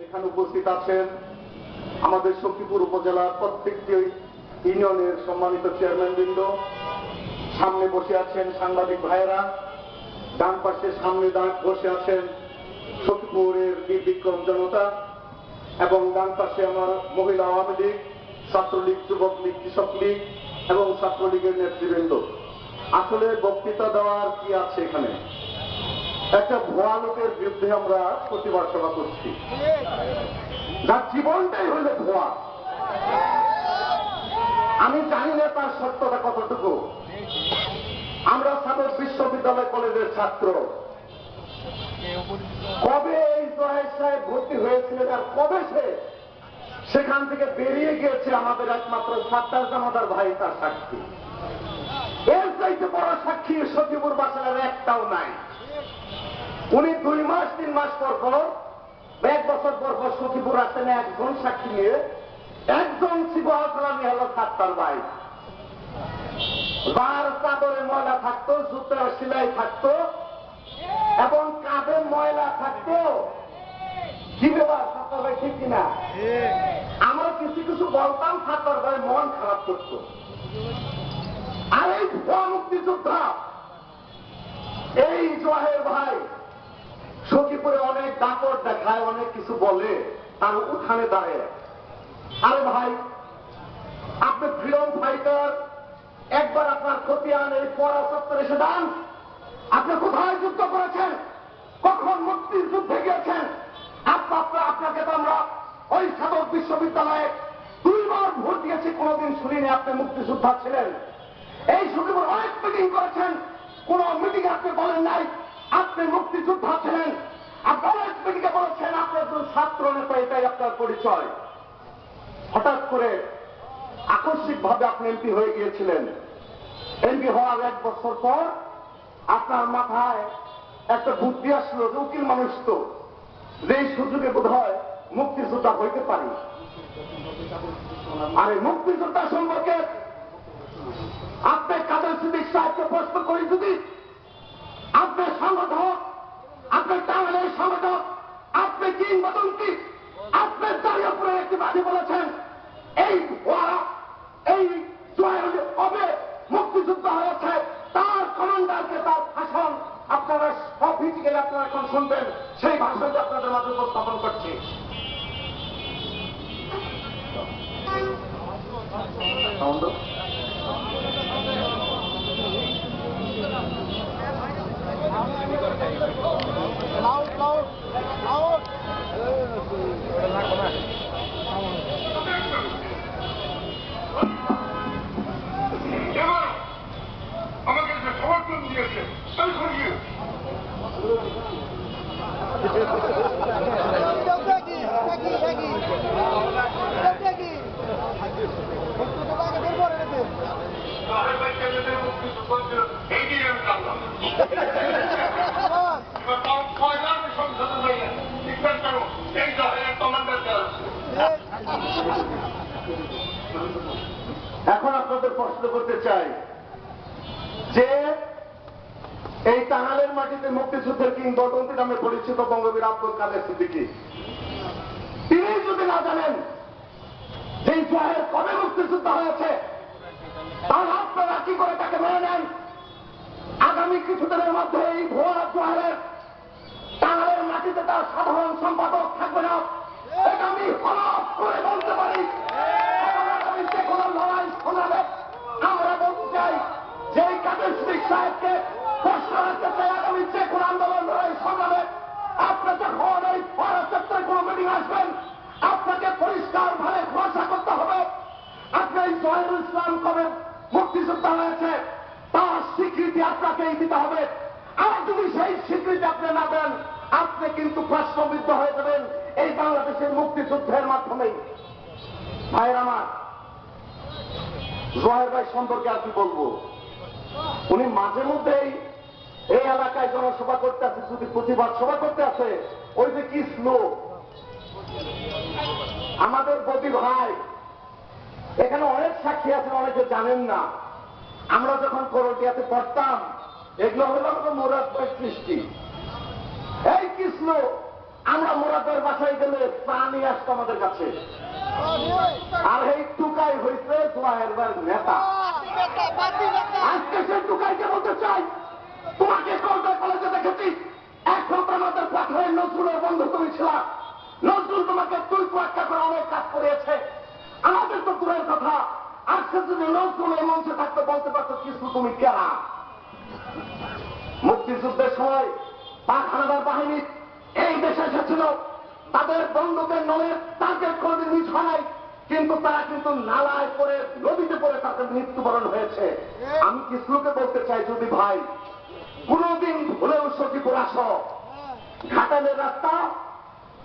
এখানে উপস্থিত আছেন আমাদের শক্তিপুর উপজেলার প্রত্যেকটি ইউনিয়নের সম্মানিত চেয়ারম্যানবৃন্দ, সামনে বসে আছেন সাংবাদিক ভাইয়েরা, ডান পাশে সামনে বসে আছেন শক্তিপুরের বীরবিক্রম জনতা, এবং ডান পাশে আমার মহিলা আওয়ামী লীগ, ছাত্রলীগ, যুবক লীগ, কৃষক লীগ এবং ছাত্রলীগের নেতৃবৃন্দ। আসলে বক্তৃতা দেওয়ার কি আছে এখানে? একটা ভুয়া লোকের বিরুদ্ধে আমরা প্রতিবাদ সভা করছি, যার জীবনটাই হইল ভুয়া। আমি জানি না তার সত্যতা কতটুকু। আমরা সাদর বিশ্ববিদ্যালয় কলেজের ছাত্র। কবে এই জহের সাহেব ভর্তি হয়েছিলেন আর কবে সে সেখান থেকে বেরিয়ে গিয়েছে আমাদের একমাত্র সাত্তার জামাদার ভাই তার সাক্ষী। এর চাইতে বড় সাক্ষী সচিবুর বাসার একটাও নাই। উনি 2 মাস 3 মাস পর পর, 1 বছর পর পর সচিবুর আসেন একজন সাক্ষী নিয়ে। একজন শিবহাজরানি হল সাত্তার ভাই। বার চাদরে ময়লা থাকতো, জুতো সেলাই থাকতো এবং কাঁধে ময়লা থাকতো। কি ব্যাপার সাত্তার ভাই, ঠিক কিনা? আমরা কিছু কিছু বলতাম, সাত্তার ভাই মন খারাপ করত। আর এই ভুয়া মুক্তিযোদ্ধা এই জহের ভাই সখীপুরে অনেক দাপট দেখায়, অনেক কিছু বলে, তার উঠানে দাঁড়ায়। আরে ভাই, আপনি ফ্রিডম ফাইটার, একবার আপনার খতিয়ান এই পড়া সত্তর এসে দান। আপনি কোথায় যুদ্ধ করেছেন, কখন মুক্তির যুদ্ধে গিয়েছেন? আপনাকে তো আমরা ওই সাদর বিশ্ববিদ্যালয়ে 2 বার ভোট দিয়েছি, কোনদিন শুনিনি আপনি মুক্তিযোদ্ধা ছিলেন। এই সচিব অনেক মিটিং করেছেন, কোন মিটিং আপনি বলেন নাই আপনি মুক্তিযোদ্ধা ছিলেন। আপনি অনেক মিটিংয়ে বলেছেন আপনি একজন ছাত্র নেতা, এটাই আপনার পরিচয়। হঠাৎ করে আকস্মিক ভাবে আপনি এমপি হয়ে গিয়েছিলেন। এমপি হওয়ার 1 বছর পর আপনার মাথায় একটা বুদ্ধি আসলো যে উকিল মানুষ তো, যে সুযোগে বোধ হয় মুক্তিযোদ্ধা হইতে পারি। আর এই মুক্তিযোদ্ধা সম্পর্কে আপনি কাদের সিদ্দিক সাহেবকে প্রশ্ন করি, যদি আপনার সংগঠক, আপনার টাঙ্গাইলের সংগঠক, আপনি কিংবদন্তি, আপনার দাঁড়িয়ে একটি বাড়ি বলেছেন এই কবে মুক্তিযুদ্ধ হয়েছে, তার কমান্ডারকে তার ভাষণ আপনারা সব ভিত্তিকে আপনারা এখন শুনবেন, সেই ভাষণটা আপনাদের মাঝে উপস্থাপন করছি। আমাকে যে সমর্থন দিয়েছে এখন আপনাদের প্রশ্ন করতে চাই যে এই টাঙ্গাইলের মাটিতে মুক্তিযুদ্ধের কিংবদন্তি নামে পরিচিত বঙ্গবীর আব্দুল কাদের সিদ্দিকী, তিনি যদি না জানেন যে জহের কবে মুক্তিযুদ্ধ হয়েছে, তাহলে আপনারা কি করে তাকে মেনে নেন? আগামী কিছুদিনের মধ্যে এই ভুয়া জহের টাঙ্গাইলের মাটিতে তার সাধারণ সম্পাদক থাকবে না, এটা আমি হলফ করে বলতে পারি। যে কোনো লড়াই শোনাবে, আমরা বলতে চাই যে কাদের সিদ্দিক সাহেবকে প্রশ্ন রাখতে চাই, আগামী যে কোনো আন্দোলন লড়াই শোনাবে, আপনার যখন এই পরাচত্বরে কোনো মিটিং আসবেন, আপনাকে পরিষ্কার ভাবে খোলাসা করতে হবে আপনি এই জহিরুল ইসলাম কবে মুক্তিযোদ্ধা হয়েছে তার স্বীকৃতি আপনাকেই দিতে হবে। আর যদি সেই স্বীকৃতি আপনি না দেন, আপনি কিন্তু প্রশ্নবিদ্ধ হয়ে যাবেন এই বাংলাদেশের মুক্তিযুদ্ধের মাধ্যমেই। ভাইয়ের আমার, জহের ভাই সম্পর্কে আর কি বলবো? উনি মাঝে মধ্যেই এই এলাকায় জনসভা করতে আছে, যদি প্রতিবাদ সভা করতে আছে, ওই যে কি স্লো। আমাদের বদি ভাই এখানে অনেক সাক্ষী আছেন, অনেকে জানেন না। আমরা যখন করটিয়াতে পড়তাম, এগুলো হলো আমাদের মোরাদ ভাইয়ের সৃষ্টি। এই কৃষ্ণ, আমরা মোরাদ ভাইয়ের বাসায় গেলে ত্রাণ নিয়ে আসতো আমাদের কাছে। আর এই টুকাই হয়েছে জোয়াহের নেতা। আজকে সেই টুকাইকে বলতে চাই, তোমাকে কলকাতা কলেজে দেখেছি, একমাত্র আমাদের পাঠায় নজরুলের বন্ধু তুমি ছিল। নজরুল তোমাকে তুই পরীক্ষা করে অনেক কাজ করিয়েছে। আমাদের তো দূরের কথা, আজকে যদি নজরুল এই মঞ্চে থাকতে বলতে পারতো কিছু তুমি কেনা। মুক্তিযুদ্ধের সময় পাক হানাদার বাহিনী এই দেশে এসেছিল, তাদের বন্ধুদের নলের টার্গেট কোনদিন মিস হয় নাই, কিন্তু তারা কিন্তু নালায় পড়ে নদীতে পড়ে তাদের মৃত্যুবরণ হয়েছে। আমি কিছুকে বলতে চাই, যদি ভাই কোনদিন ভুলেও সখীপুর আসো, ঘাটালের রাস্তা,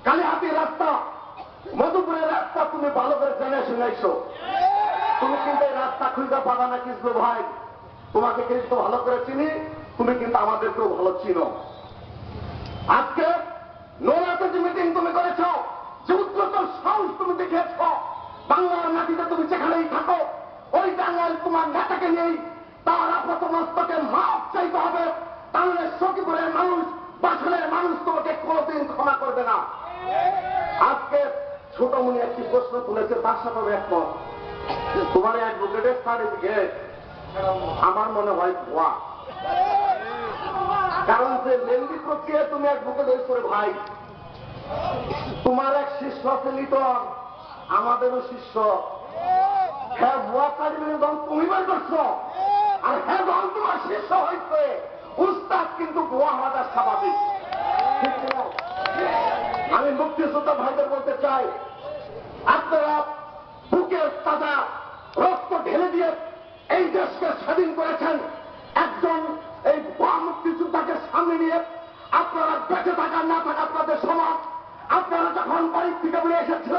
কালীহাতির রাস্তা, মধুপুরের রাস্তা তুমি ভালো করে জেনে শুনেছো, তুমি কিন্তু এই রাস্তা খুঁজে পাবা না। কিছু ভাই, তোমাকে কিন্তু ভালো করে চিনি, তুমি কিন্তু আমাদেরকেও ভালো চিনো। আজকে নোলাতে যে মিটিং তুমি করেছ, যে উচ্চতর সাহস তুমি দেখিয়েছ, বাংলার মাটিতে তুমি যেখানেই থাকো, ওই বাংলার তোমার নেতাকে নিয়েই তার আপাতমস্তকে মাপ চাইতে হবে, তাহলে সখীপুরের মানুষ, বাছলের মানুষ তোমাকে কোনোদিন ক্ষমা করবে না। আজকে ছোটমণি একটি প্রশ্ন তুলেছে, তার সাথে আমি একমত। তোমার অ্যাডভোকেটের সার্টিফিকেট আমার মনে হয় ভুয়া। কারণ যে লেন্দি প্রক্রিয়া তুমি অ্যাডভোকেট হয়েছ ভাই, তোমার এক শিষ্য আছে লিটন, আমাদেরও শিষ্য। হ্যাঁ, ভুয়া সার্টিফিকেট তুমি বের করছো, আর হ্যাঁ যখন তোমার শিষ্য হয়েছে, উস্তাদ কিন্তু ভুয়া হওয়াটা স্বাভাবিক। আমি মুক্তিযোদ্ধা ভাইদের বলতে চাই, আপনারা বুকের তাজা রক্ত ঢেলে দিয়ে এই দেশকে স্বাধীন করেছেন। একজন এই ভুয়া মুক্তিযোদ্ধাকে সামনে নিয়ে আপনারা বেঁচে থাকা না থাকা আপনাদের সমাজ, আপনারা যখন বাড়ির থেকে বেরিয়ে এসেছেন